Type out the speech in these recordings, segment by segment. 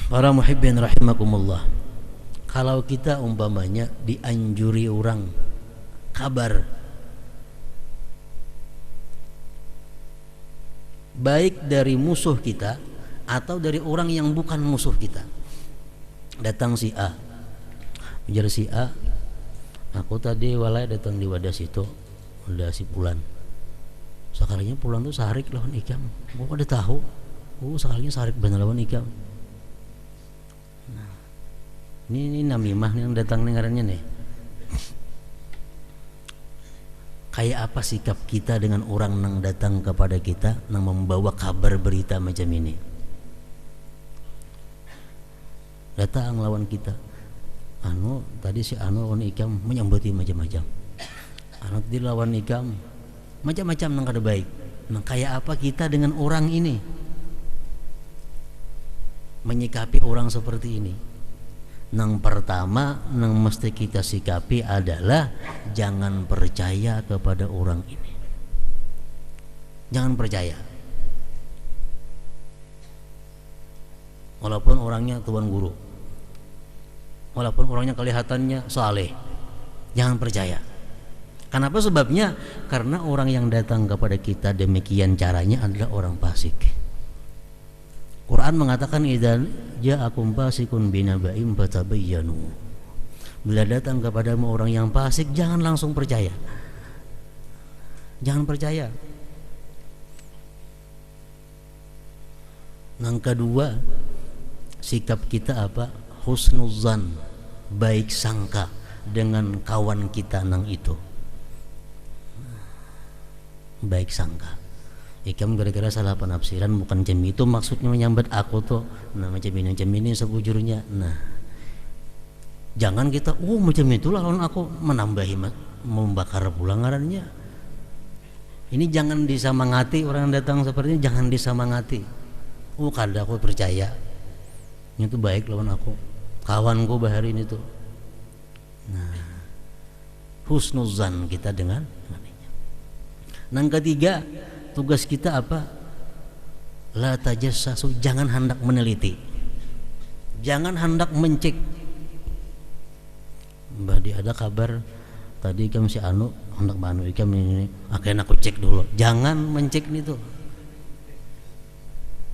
Para muhibbin rahimakumullah, kalau kita umpamanya dianjuri orang kabar baik dari musuh kita atau dari orang yang bukan musuh kita, datang si A, ujar si A, aku tadi walai datang di wadah situ, udah si Pulan, sekalinya Pulan tuh sarik lawan ikam, gua udah tahu, sekalinya sarik bener lawan ikam. Ini namimah nih yang datang dengarannya nih. Kayak apa sikap kita dengan orang yang datang kepada kita, yang membawa kabar berita macam ini? Datang lawan kita, tadi si lawan ikam menyambuti macam-macam. Tadi lawan ikam macam-macam nang kada baik. Nah, kayak apa kita dengan orang ini? Menyikapi orang seperti ini. Yang pertama yang mesti kita sikapi adalah jangan percaya kepada orang ini. Jangan percaya. Walaupun orangnya tuan guru, walaupun orangnya kelihatannya saleh, jangan percaya. Kenapa sebabnya? Karena orang yang datang kepada kita demikian caranya adalah orang fasik. Quran mengatakan idza ja'akum fasiqun binaba'in fatabayyanu. Bila datang kepadamu orang yang fasik, jangan langsung percaya. Jangan percaya. Yang kedua, sikap kita apa? Husnuzan, baik sangka dengan kawan kita nang itu. Baik sangka. Ikam gara-gara salah penafsiran, bukan macam itu maksudnya menyambat aku tuh. Nah, macam ini sebujurnya. Nah, jangan kita macam itulah lawan aku, menambahi membakar pulangarannya. Ini jangan disamangati orang yang datang seperti ini, jangan disamangati. Kada aku percaya ini tuh baik lawan aku, kawanku bahari ini tuh. Nah, husnuzan kita dengan ini. Yang ketiga, tugas kita apa? La tajassasu, jangan hendak meneliti, jangan hendak mencek. Badi ada kabar tadi ikam si hendak banu ikam ini, akhirnya aku cek dulu. Jangan mencek itu,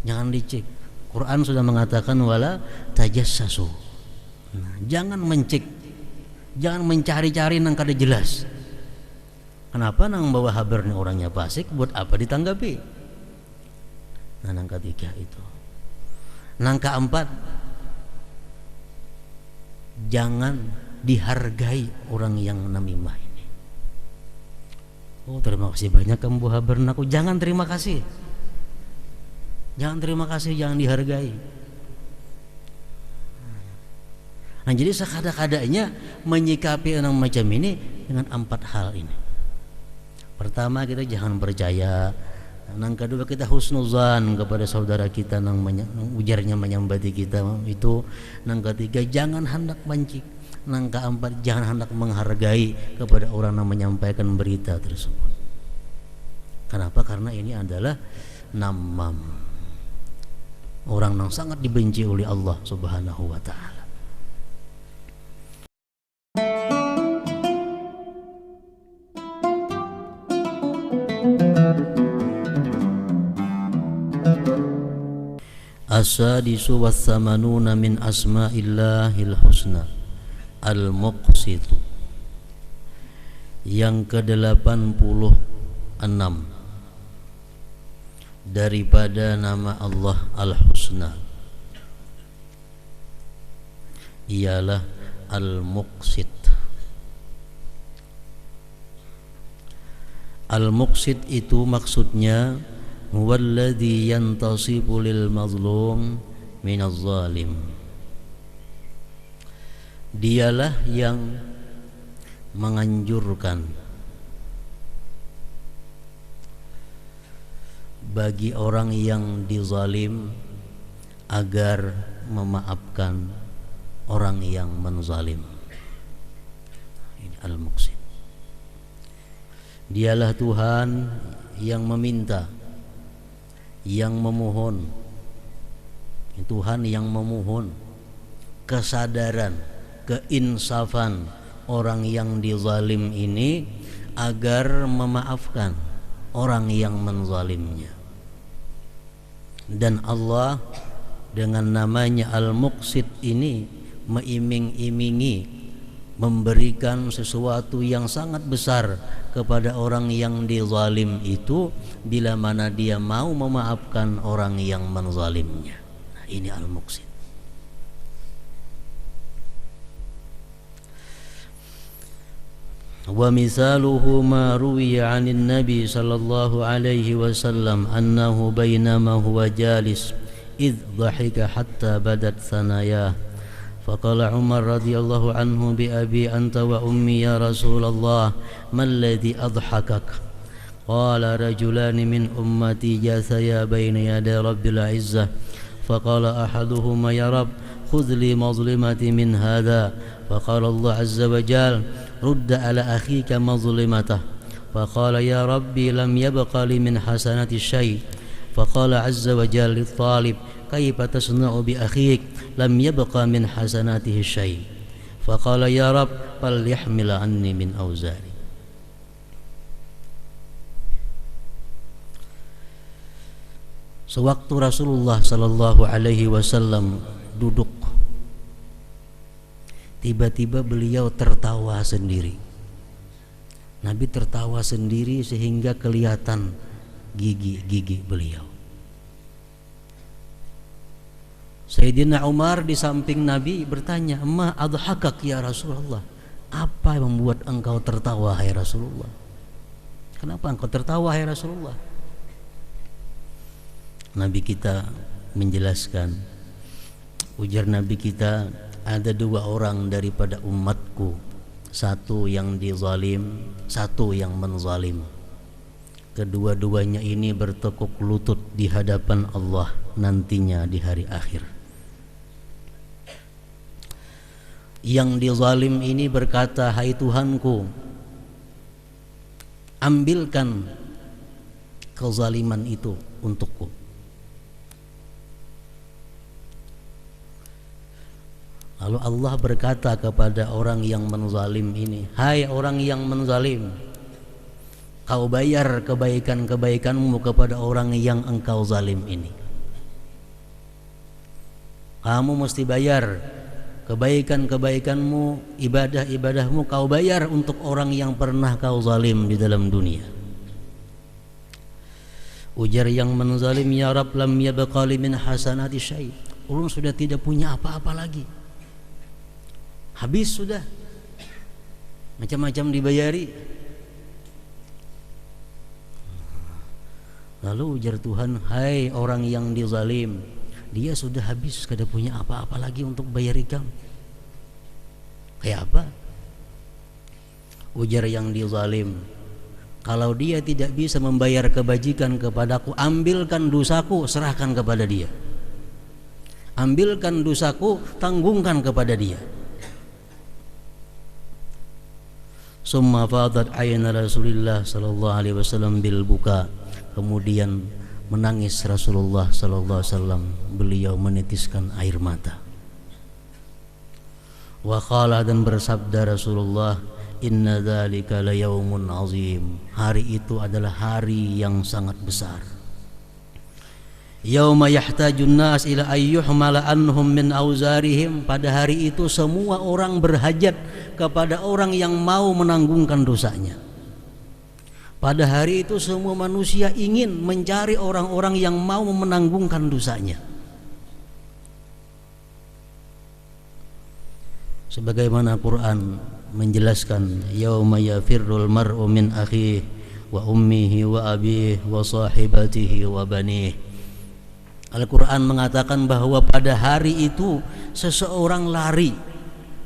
jangan dicek. Quran sudah mengatakan wala tajassasu. Nah, jangan mencek, jangan mencari-cari nang kada jelas. Kenapa nang bawa kabar nih orangnya fasik, buat apa ditanggapi? Nah, yang ketiga itu. Yang keempat, jangan dihargai orang yang namimah ini. Terima kasih banyak kamu bawa kabar aku. Jangan terima kasih. Jangan terima kasih, jangan dihargai. Nah, jadi sekada-kadanya menyikapi orang macam ini dengan 4 hal ini. Pertama, kita jangan percaya. Yang kedua, kita husnuzan kepada saudara kita yang ujarnya menyambati kita itu. Yang ketiga, jangan hendak mencik. Yang keempat, jangan hendak menghargai kepada orang yang menyampaikan berita tersebut. Kenapa? Karena ini adalah namam, orang yang sangat dibenci oleh Allah Subhanahu wa ta'ala. As-sadisu was-samanuna min asma'illahil husna al-muqsitu. Yang ke-86 daripada nama Allah Al-Husna ialah Al-Muqsit. Al-Muqsit itu maksudnya huwallazi yantasibu lil mazlum minaz zalim. Dialah yang menganjurkan bagi orang yang dizalim agar memaafkan orang yang menzalim. Ini Al-Muqsit. Dialah Tuhan yang meminta, yang memohon, Tuhan yang memohon kesadaran, keinsafan orang yang dizalim ini agar memaafkan orang yang menzalimnya. Dan Allah dengan namanya Al-Muqsit ini meiming-imingi memberikan sesuatu yang sangat besar kepada orang yang dizalim itu bila mana dia mau memaafkan orang yang menzalimnya. Nah, ini Al-Muqsit. Wa misaluhu ma ruwiya 'anil nabi sallallahu alaihi wasallam annahu bainama huwa jalis idh dhahika hatta badat sanayah فقال عمر رضي الله عنه بأبي أنت وأمي يا رسول الله ما الذي أضحكك قال رجلان من أمتي جاثيا بين يدي رب العزة فقال أحدهما يا رب خذ لي مظلمتي من هذا فقال الله عز وجل رد على أخيك مظلمته فقال يا ربي لم يبق لي من حسنات الشيء فقال عز وجل للطالب كيف تصنع بأخيك لم يبق من حسناته شيء فقال يا رب فليحمل عني من أوزاري. Sewaktu Rasulullah sallallahu alaihi wasallam duduk, tiba-tiba beliau tertawa sendiri. Nabi tertawa sendiri sehingga kelihatan gigi-gigi beliau. Sayyidina Umar di samping Nabi bertanya, "Ma adhakak ya Rasulullah?" Apa yang membuat engkau tertawa hai Rasulullah? Kenapa engkau tertawa hai Rasulullah? Nabi kita menjelaskan, ujar Nabi kita, ada dua orang daripada umatku, satu yang dizalim, satu yang menzalim. Kedua-duanya ini bertekuk lutut di hadapan Allah nantinya di hari akhir. Yang dizalim ini berkata, "Hai Tuhanku, ambilkan kezaliman itu untukku." Lalu Allah berkata kepada orang yang menzalim ini, "Hai orang yang menzalim, kau bayar kebaikan-kebaikanmu kepada orang yang engkau zalim ini. Kamu mesti bayar kebaikan-kebaikanmu, ibadah-ibadahmu kau bayar untuk orang yang pernah kau zalim di dalam dunia." Ujar yang menzalim, "Ya Rabb, lam yabqali min hasanati syai'." Ulun sudah tidak punya apa-apa lagi. Habis sudah. Macam-macam dibayari. Lalu ujar Tuhan, "Hai orang yang dizalim, dia sudah habis, kada punya apa-apa lagi untuk bayar kamu." Kayak apa? Ujar yang dizalim, "Kalau dia tidak bisa membayar kebajikan kepadaku, ambilkan dosaku, serahkan kepada dia. Ambilkan dosaku, tanggungkan kepada dia." Summa fadat ayna Rasulullah sallallahu alaihi wasallam bil buka. Kemudian menangis Rasulullah sallallahu alaihi wasallam, beliau menitiskan air mata. Wa qala, dan bersabda Rasulullah, "Inna dzalika layaumun azim." Hari itu adalah hari yang sangat besar. Yauma yahtajun nas ila ayyuhmala anhum min auzarihim. Pada hari itu semua orang berhajat kepada orang yang mau menanggungkan dosanya. Pada hari itu semua manusia ingin mencari orang-orang yang mau menanggungkan dosanya. Sebagaimana Quran menjelaskan, yauma yafirrul mar'u min akhihi wa ummihi wa abihi wa sahibatihi wa banihi. Al-Quran mengatakan bahwa pada hari itu seseorang lari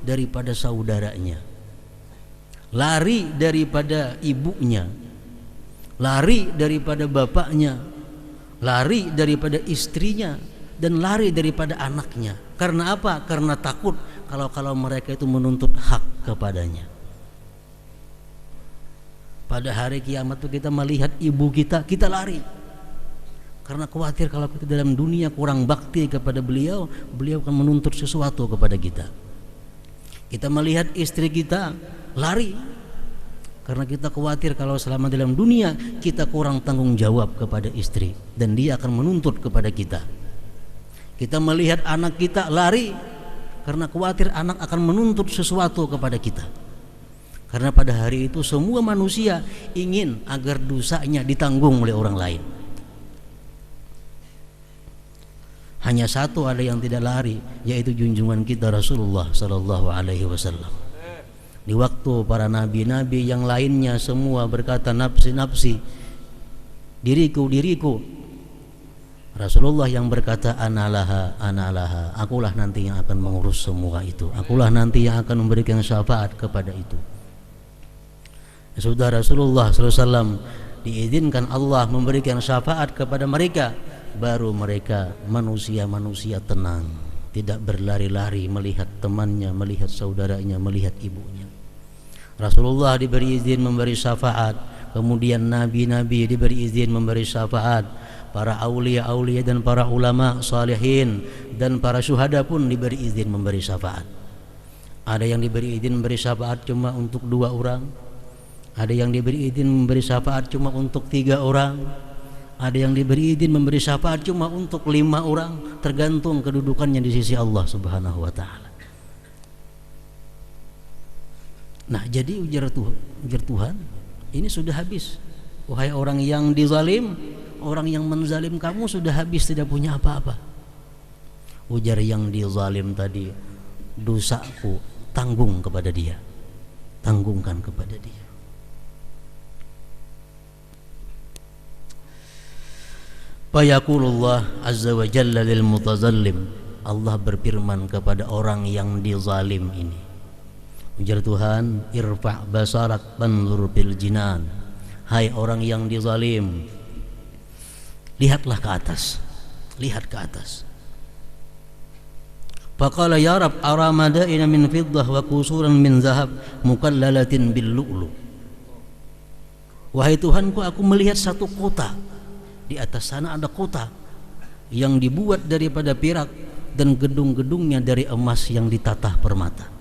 daripada saudaranya, lari daripada ibunya, lari daripada bapaknya, lari daripada istrinya, dan lari daripada anaknya. Karena apa? Karena takut kalau mereka itu menuntut hak kepadanya. Pada hari kiamat itu kita melihat ibu kita, kita lari. Karena khawatir kalau kita dalam dunia kurang bakti kepada beliau, beliau akan menuntut sesuatu kepada kita. Kita melihat istri kita lari karena kita khawatir kalau selama dalam dunia kita kurang tanggung jawab kepada istri dan dia akan menuntut kepada kita. Kita melihat anak kita lari karena khawatir anak akan menuntut sesuatu kepada kita. Karena pada hari itu semua manusia ingin agar dosanya ditanggung oleh orang lain. Hanya satu ada yang tidak lari, yaitu junjungan kita Rasulullah sallallahu alaihi wasallam. Di waktu para nabi-nabi yang lainnya semua berkata nafsi-nafsi, diriku, diriku, Rasulullah yang berkata analaha, analaha, akulah nanti yang akan mengurus semua itu, akulah nanti yang akan memberikan syafaat kepada itu. Sudah Rasulullah SAW diizinkan Allah memberikan syafaat kepada mereka, baru mereka manusia-manusia tenang, tidak berlari-lari melihat temannya, melihat saudaranya, melihat ibunya. Rasulullah diberi izin memberi syafaat, kemudian nabi-nabi diberi izin memberi syafaat, para aulia-aulia dan para ulama salihin dan para syuhada pun diberi izin memberi syafaat. Ada yang diberi izin memberi syafaat cuma untuk 2 orang, ada yang diberi izin memberi syafaat cuma untuk 3 orang, ada yang diberi izin memberi syafaat cuma untuk 5 orang, tergantung kedudukannya di sisi Allah Subhanahu wa taala. Nah, jadi ujar Tuhan, ini sudah habis. Wahai orang yang dizalim, orang yang menzalim kamu sudah habis, tidak punya apa-apa. Ujar yang dizalim tadi, dosaku tanggung kepada dia, tanggungkan kepada dia. Fayaqulullah azza wa jalla lil mutazallim, Allah berfirman kepada orang yang dizalim ini. Ujar Tuhan, irfa' basarak fanzur fil jinan. Hai orang yang dizalim, lihatlah ke atas, lihat ke atas. Faqala ya Rab ara madaina min fiddah wa qusuran min zahab mukallalatin bil lu'lu. Wahai Tuhanku, aku melihat satu kota. Di atas sana ada kota yang dibuat daripada perak dan gedung-gedungnya dari emas yang ditatah permata.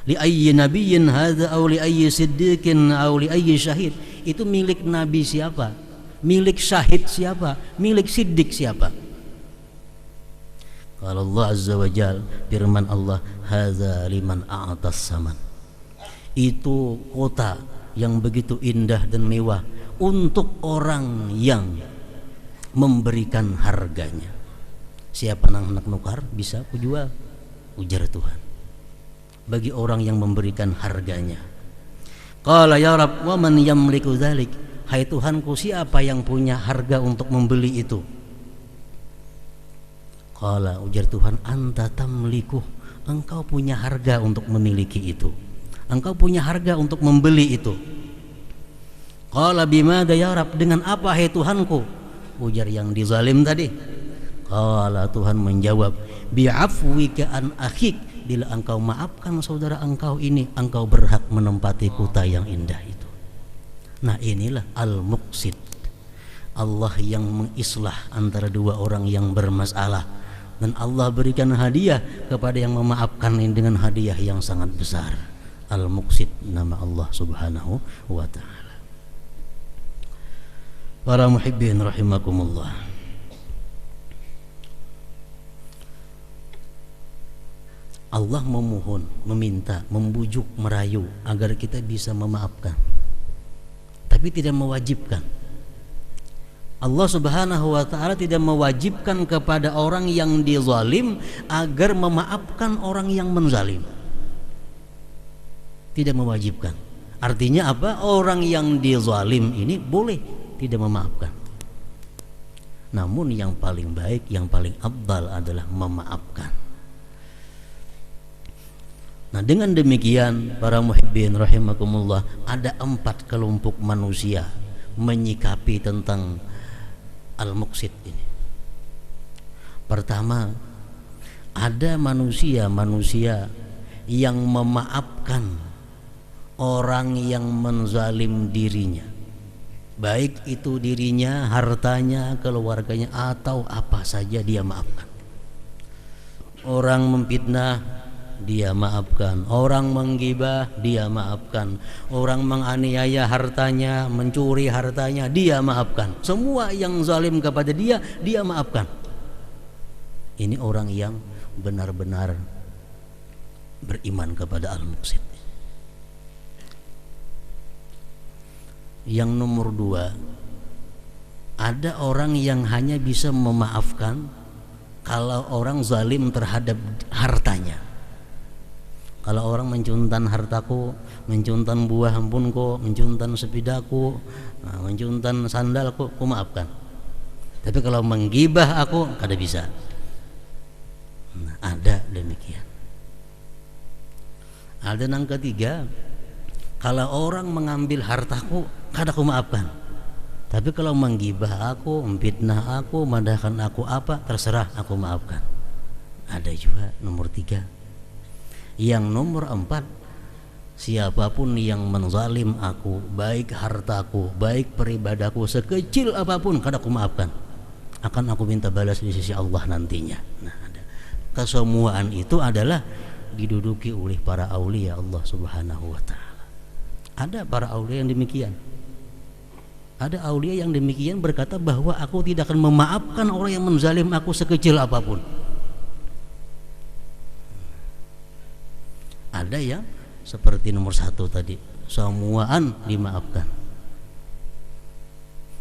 Li ayyi nabiyyin hadza aw li ayyi siddiqin aw li ayyi syahid. Itu milik nabi siapa? Milik syahid siapa? Milik siddiq siapa? Kalau Allah azza wa jal, firman Allah, hadza liman a'tas saman. Itu kota yang begitu indah dan mewah untuk orang yang memberikan harganya. Siapa nak nukar bisa kujual, ujar Tuhan. Bagi orang yang memberikan harganya. Qala ya Rab wa man yamliku dzalik. Hai Tuhanku, siapa yang punya harga untuk membeli itu? Qala, ujar Tuhan, anta tamliku, engkau punya harga untuk memiliki itu, engkau punya harga untuk membeli itu. Qala bimada ya Rab, dengan apa hai Tuhanku? Ujar yang dizalim tadi. Qala, Tuhan menjawab, bi'afwika an akhik, bila engkau maafkan saudara engkau ini, engkau berhak menempati kota yang indah itu. Nah, inilah al-muqsid, Allah yang mengislah antara 2 orang yang bermasalah, dan Allah berikan hadiah kepada yang memaafkan ini dengan hadiah yang sangat besar. Al-muqsid, nama Allah subhanahu wa ta'ala. Para muhibbin rahimakumullah, Allah memohon, meminta, membujuk, merayu agar kita bisa memaafkan, tapi tidak mewajibkan. Allah subhanahu wa ta'ala tidak mewajibkan kepada orang yang dizalim agar memaafkan orang yang menzalim. Tidak mewajibkan. Artinya apa? Orang yang dizalim ini boleh tidak memaafkan, namun yang paling baik, yang paling afdal adalah memaafkan. Nah, dengan demikian para muhibbin rahimakumullah, ada 4 kelompok manusia menyikapi tentang al-muqsid ini. Pertama, ada manusia-manusia yang memaafkan orang yang menzalim dirinya. baik itu dirinya, hartanya, keluarganya, atau apa saja dia maafkan. Orang memfitnah, dia maafkan. Orang menggibah, dia maafkan. Orang menganiaya hartanya, mencuri hartanya, dia maafkan. Semua yang zalim kepada dia, dia maafkan. Ini orang yang benar-benar beriman kepada Al-Muqsit. Yang nomor 2, ada orang yang hanya bisa memaafkan kalau orang zalim terhadap hartanya. Kalau orang mencuntan hartaku, mencuntan buah ampunku, mencuntan sepidaku, mencuntan sandalku, aku maafkan. Tapi kalau menggibah aku, kada bisa. Nah, ada demikian. Ada yang ketiga, kalau orang mengambil hartaku, kada aku maafkan. Tapi kalau menggibah aku, memfitnah aku, mandahkan aku apa, terserah aku maafkan. Ada juga nomor 3. Yang nomor 4, siapapun yang menzalim aku, baik hartaku, baik peribadaku, sekecil apapun, kada aku maafkan. Akan aku minta balas di sisi Allah nantinya. Nah, ada. Kesemuaan itu adalah diduduki oleh para aulia Allah Subhanahu wa ta'ala. Ada para aulia yang demikian. Ada aulia yang demikian berkata bahwa aku tidak akan memaafkan orang yang menzalim aku sekecil apapun. Ada yang seperti nomor 1 tadi, semuaan dimaafkan.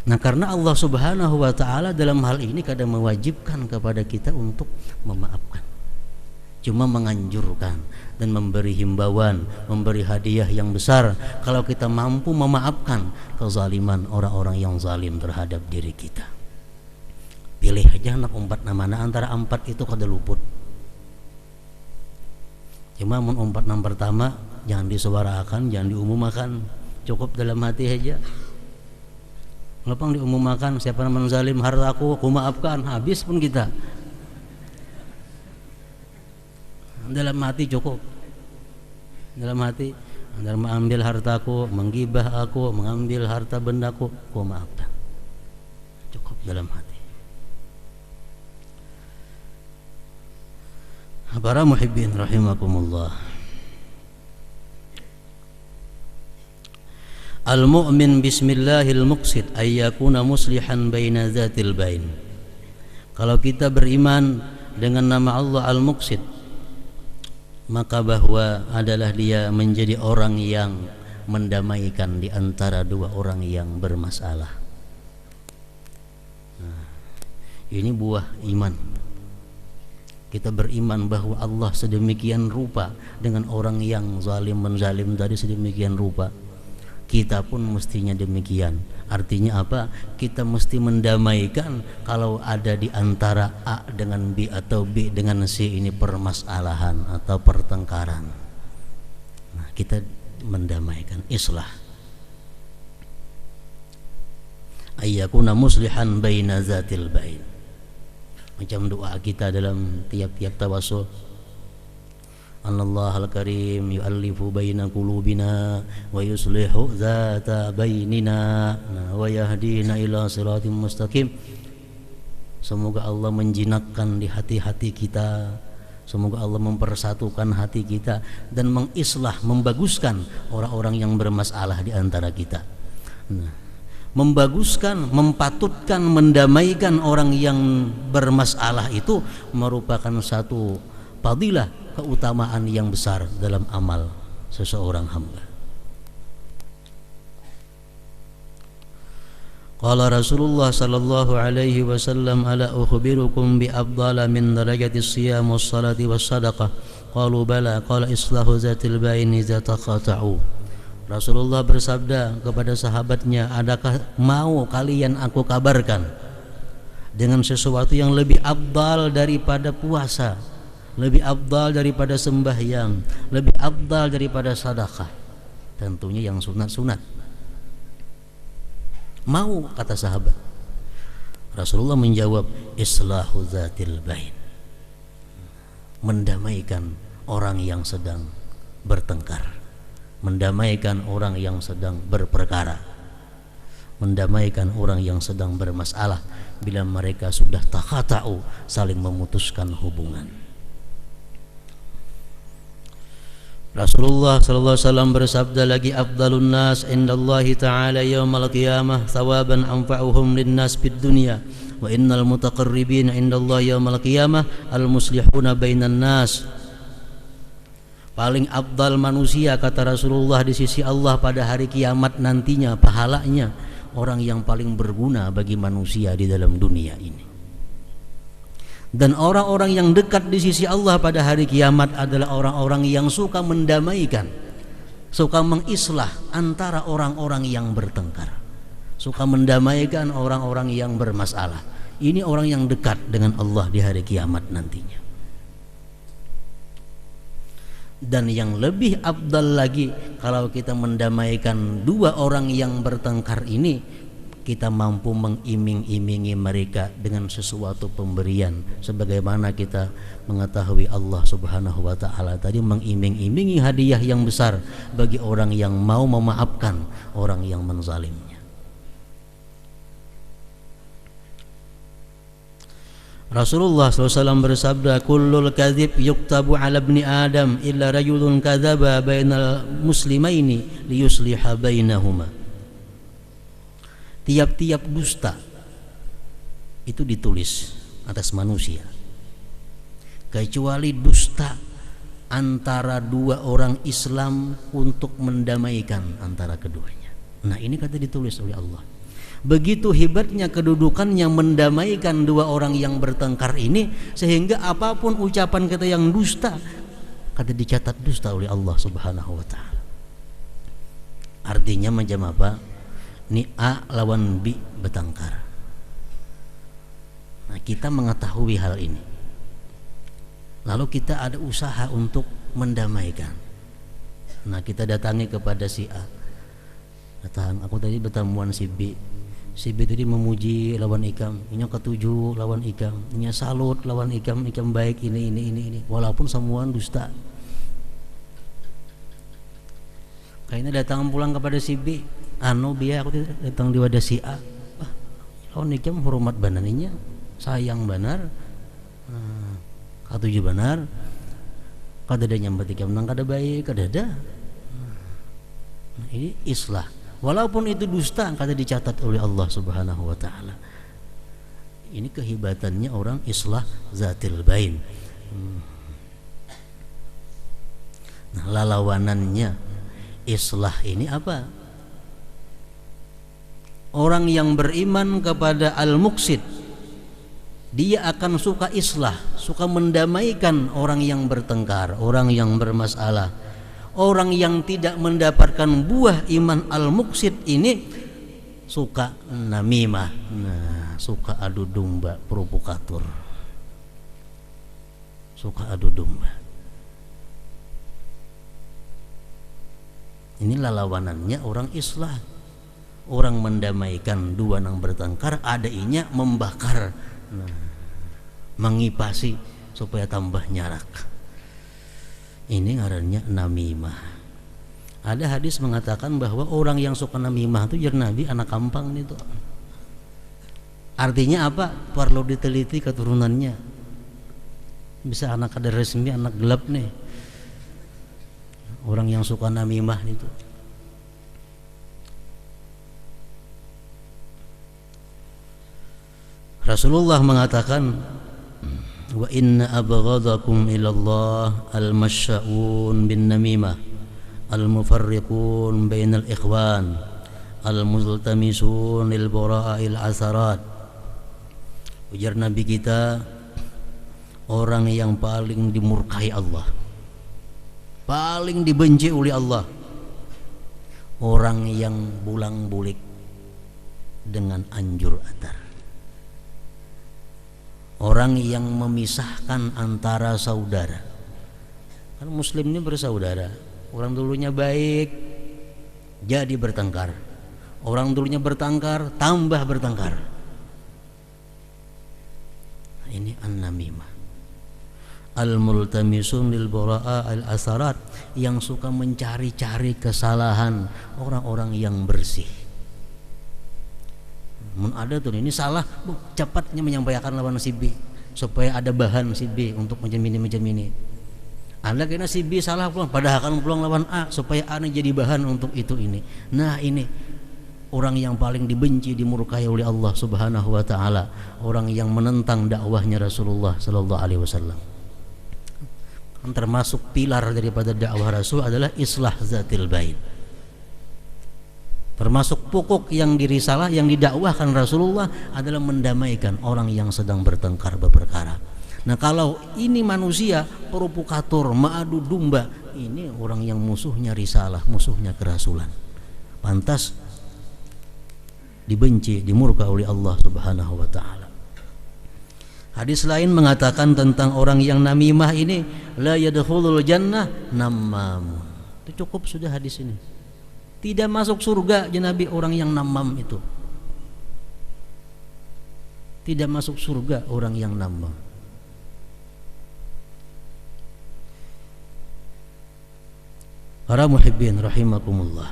Nah, karena Allah Subhanahu wa ta'ala dalam hal ini kadang mewajibkan kepada kita untuk memaafkan. Cuma menganjurkan dan memberi himbauan, memberi hadiah yang besar kalau kita mampu memaafkan kezaliman orang-orang yang zalim terhadap diri kita. Pilih aja anak 4 namanya, antara 4 itu kada luput. Cuma mun 4 nam pertama jangan disuarakan, jangan diumumkan, cukup dalam hati aja. Ngapang diumumkan siapa yang menzalim hartaku, aku maafkan, habis pun kita. Dalam hati cukup. Dalam hati, antara mengambil hartaku, menggibah aku, mengambil harta bendaku, aku maafkan. Cukup dalam hati. Para muhibbin rahimakumullah. Al-mu'min bismillahil muqsit ay yakuna muslihan baina zatil bain. Kalau kita beriman dengan nama Allah Al-Muqsit, maka bahwa adalah dia menjadi orang yang mendamaikan di antara dua orang yang bermasalah. Nah, ini buah iman. Kita beriman bahwa Allah sedemikian rupa dengan orang yang zalim menzalim tadi, sedemikian rupa. Kita pun mestinya demikian. Artinya apa? Kita mesti mendamaikan kalau ada di antara A dengan B atau B dengan C ini permasalahan atau pertengkaran. Nah, kita mendamaikan, islah. Ayyakuna muslihan baina zatil bain. Macam doa kita dalam tiap-tiap tawassul. Anallahu al-karim yu'allifu baina qulubina wa yuslihu zata bainina wa yahdina ila siratim mustaqim. Semoga Allah menjinakkan di hati-hati kita, semoga Allah mempersatukan hati kita dan mengislah, membaguskan orang-orang yang bermasalah di antara kita. Nah, membaguskan, mempatutkan, mendamaikan orang yang bermasalah itu merupakan satu fadilah, keutamaan yang besar dalam amal seseorang hamba. Qala Rasulullah sallallahu alaihi wasallam, ala ukhbirukum bi afdala min darajati siyam was salati was sadaqah? Qalu bala, qala islahu zatil bain idza taqata'u. Rasulullah bersabda kepada sahabatnya, adakah mau kalian aku kabarkan dengan sesuatu yang lebih afdal daripada puasa, lebih afdal daripada sembahyang, lebih afdal daripada sedekah? Tentunya yang sunat-sunat. Mau, kata sahabat. Rasulullah menjawab, islahu zatil bain, mendamaikan orang yang sedang bertengkar, mendamaikan orang yang sedang berperkara. mendamaikan orang yang sedang bermasalah bila mereka sudah taqata'u, saling memutuskan hubungan. Rasulullah sallallahu alaihi wasallam bersabda lagi, afdalun nas indallahi ta'ala yaumal qiyamah thawaban anfa'uhum linnas fid dunya wa innal mutaqarribina indallahi yaumal qiyamah al-muslihuna bainan nas. Paling afdal manusia kata Rasulullah di sisi Allah pada hari kiamat nantinya, pahalanya orang yang paling berguna bagi manusia di dalam dunia ini. Dan orang-orang yang dekat di sisi Allah pada hari kiamat adalah orang-orang yang suka mendamaikan, suka mengislah antara orang-orang yang bertengkar, suka mendamaikan orang-orang yang bermasalah. Ini orang yang dekat dengan Allah di hari kiamat nantinya. Dan yang lebih afdal lagi, kalau kita mendamaikan dua orang yang bertengkar ini, kita mampu mengiming-imingi mereka dengan sesuatu pemberian, sebagaimana kita mengetahui Allah Subhanahu wa taala tadi mengiming-imingi hadiah yang besar bagi orang yang mau memaafkan orang yang menzalimnya. Rasulullah SAW bersabda, kullul kadhib yuktabu ala ibni Adam illa rajulun kadzaba bainal muslimaini liyusliha bainahuma. Tiap-tiap dusta itu ditulis atas manusia, kecuali dusta antara dua orang Islam untuk mendamaikan antara keduanya. Nah, ini kata ditulis oleh Allah. Begitu hebatnya kedudukannya mendamaikan dua orang yang bertengkar ini, sehingga apapun ucapan kita yang dusta, kata dicatat dusta oleh Allah Subhanahu wa taala. Artinya macam apa? Ini A lawan B bertengkar. Nah, kita mengetahui hal ini, lalu kita ada usaha untuk mendamaikan. Nah, kita datangi kepada si A, datang, aku tadi bertemuan si B. Si B tadi memuji lawan Ikam, ini ketujuh lawan Ikam, ini salut lawan Ikam, Ikam baik ini. Walaupun semua dusta. Kayaknya datang pulang kepada si B, biar aku datang di wadah si A. Lawan Ikam hormat bananinya, sayang benar, ketujuh benar. Kada ada nyambat Ikam nang kada baik, kada ada. Nah, ini islah. Walaupun itu dusta, kata dicatat oleh Allah Subhanahu wa taala. Ini kehebatannya orang islah zatil bain. Nah, lawanannya islah ini apa? Orang yang beriman kepada al-muqsid, dia akan suka islah, suka mendamaikan orang yang bertengkar, orang yang bermasalah. Orang yang tidak mendapatkan buah iman al-muqsid ini suka namimah, suka adu domba, provokator, suka adu domba. Inilah lawanannya orang islah, orang mendamaikan dua yang bertengkar, adainya membakar, mengipasi supaya tambah nyarak. Ini ngarannya namimah. Ada hadis mengatakan bahwa orang yang suka namimah itu jar Nabi anak kampang itu. Artinya apa? Perlu diteliti keturunannya. Bisa anak ada resmi, anak gelap nih. Orang yang suka namimah itu. Rasulullah mengatakan, wa inna abghadakum ilallah al-masya'un bin namimah al-mufarriqun bainal ikhwan al-multamisun lil bara'il asarat. Ujar Nabi kita, orang yang paling dimurkai Allah, paling dibenci oleh Allah, orang yang bulang-bulik dengan anjur atar, orang yang memisahkan antara saudara. Kan muslim ini bersaudara. Orang dulunya baik jadi bertengkar, orang dulunya bertengkar tambah bertengkar. Ini an-namimah. Al-multamisun lil bara'a al-asarat, yang suka mencari-cari kesalahan orang-orang yang bersih. Mun ada tuh ini salah, cepatnya menyampaikan lawan si B supaya ada bahan si B untuk macam ini. Ada kena si B salah pulang, padahal akan pulang lawan A supaya A jadi bahan untuk itu ini. Nah ini orang yang paling dibenci, dimurkai oleh Allah Subhanahu wa taala, orang yang menentang dakwahnya Rasulullah sallallahu alaihi wasallam. Termasuk pilar daripada dakwah Rasul adalah islah zatil bain. Termasuk pokok yang dirisalah yang didakwahkan Rasulullah adalah mendamaikan orang yang sedang bertengkar berperkara. Nah kalau ini manusia provokator, mengadu domba, ini orang yang musuhnya risalah, musuhnya kerasulan, pantas dibenci, dimurka oleh Allah Subhanahu wa taala. Hadis lain mengatakan tentang orang yang namimah ini, la yadkhulul jannah nammamun. Itu cukup sudah hadis ini. Tidak masuk surga Nabi orang yang namam itu. Tidak masuk surga orang yang namam. Para muhibbin rahimakumullah.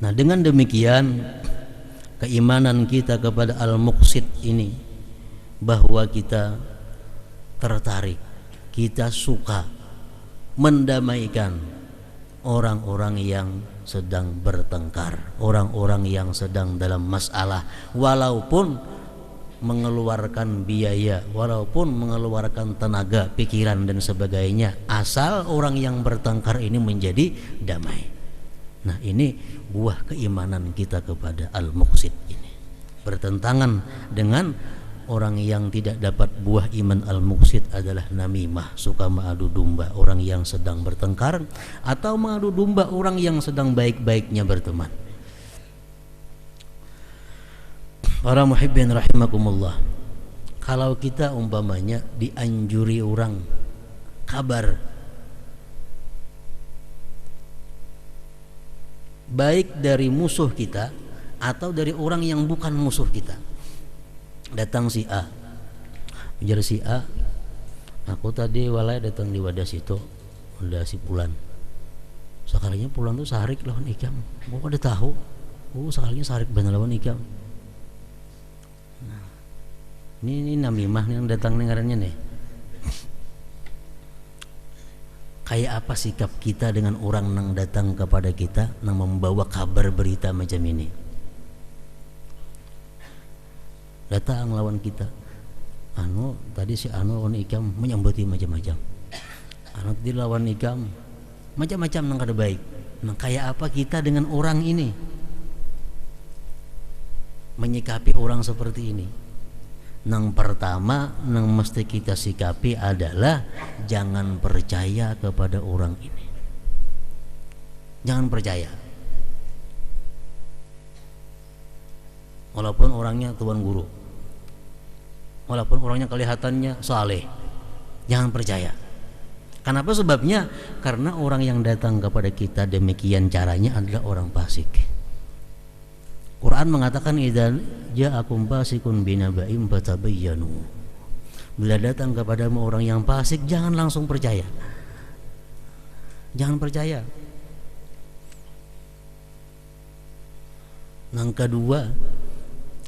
Nah, dengan demikian keimanan kita kepada al-muqsid ini, bahwa kita tertarik, kita suka mendamaikan orang-orang yang sedang bertengkar, orang-orang yang sedang dalam masalah, walaupun mengeluarkan biaya, walaupun mengeluarkan tenaga, pikiran dan sebagainya, asal orang yang bertengkar ini menjadi damai. Nah ini buah keimanan kita kepada al-muqsid ini, bertentangan dengan orang yang tidak dapat buah iman al-muqsid adalah namimah, suka mengadu domba orang yang sedang bertengkar, atau mengadu domba orang yang sedang baik-baiknya berteman. Para muhibbin rahimakumullah, kalau kita umpamanya dianjuri orang kabar baik dari musuh kita atau dari orang yang bukan musuh kita, datang si A, ujar si A, aku tadi walai datang di wadah situ, wadah si Pulan. Sekalinya Pulan tuh sarik lawan ikam. Gua udah tahu. Sekalinya sarik bener lawan ikam. Nah, ini namimah nih yang datang dengarannya nih. Kayak apa sikap kita dengan orang yang datang kepada kita, yang membawa kabar berita macam ini? Datang lawan kita, tadi si lawan ikam menyambuti macam-macam, tadi lawan ikam macam-macam nang kada baik. Nah kayak apa kita dengan orang ini, menyikapi orang seperti ini? Nang pertama nang mesti kita sikapi adalah jangan percaya kepada orang ini. Jangan percaya, walaupun orangnya tuan guru, walaupun orangnya kelihatannya saleh, jangan percaya. Kenapa sebabnya? Karena orang yang datang kepada kita demikian caranya adalah orang fasik. Quran mengatakan idza ja'akum fasiqun binaba'in fatabayyanu. Bila datang kepadamu orang yang fasik, jangan langsung percaya. Jangan percaya. Yang kedua,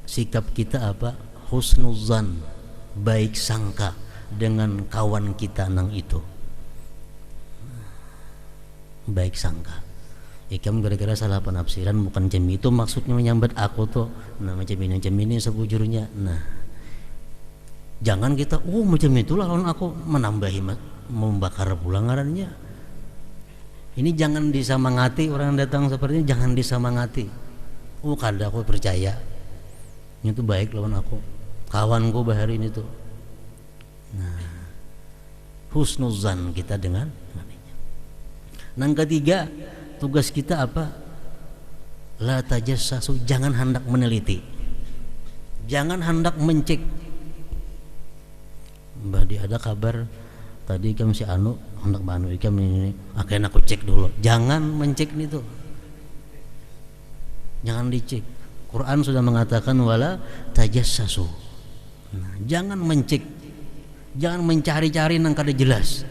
sikap kita apa? Husnuzan, baik sangka dengan kawan kita nang itu. Baik sangka. Ikam gara-gara salah penafsiran, bukan macam itu maksudnya menyambat aku tuh. Nah macam ini sebujurnya. Nah jangan kita macam itulah lawan aku, menambahi membakar pulang ngarannya. Ini jangan disamangati orang datang seperti ini, jangan disamangati. Kada aku percaya ini tuh baik lawan aku, kawanku bahari ini tuh. Nah husnuzan kita dengan ini. Yang ketiga, tugas kita apa? La tajassasu, jangan hendak meneliti, jangan hendak mencek. Mbah di ada kabar tadi ikam si hendak ikam ini, akhirnya aku cek dulu. Jangan mencek itu, jangan dicek. Quran sudah mengatakan wala tajassasu. Nah, jangan mencek, jangan mencari-cari nang kada jelas.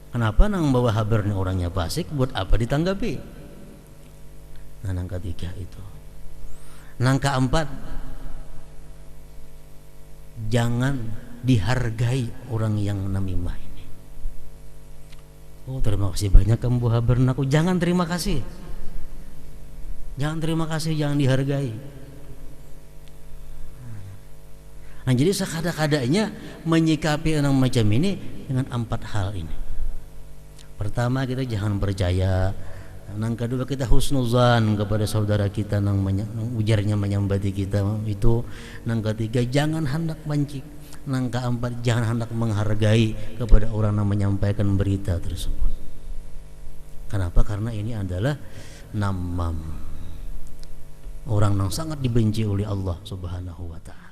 Kenapa nang bawa kabarnya orangnya fasik, buat apa ditanggapi? Nah yang ketiga itu. Nangka empat, jangan dihargai orang yang namimah ini. Oh, terima kasih banyak kamu Bu Habernaku. Jangan terima kasih. Jangan terima kasih, jangan dihargai. Nah, jadi sekada-kadanya menyikapi orang macam ini dengan empat hal ini. Pertama, kita jangan percaya. Yang kedua, kita husnuzan kepada saudara kita yang ujarnya menyambati kita itu. Yang ketiga, jangan hendak benci. Yang keempat, jangan hendak menghargai kepada orang yang menyampaikan berita tersebut. Kenapa? Karena ini adalah namam, orang yang sangat dibenci oleh Allah Subhanahu wa ta'ala.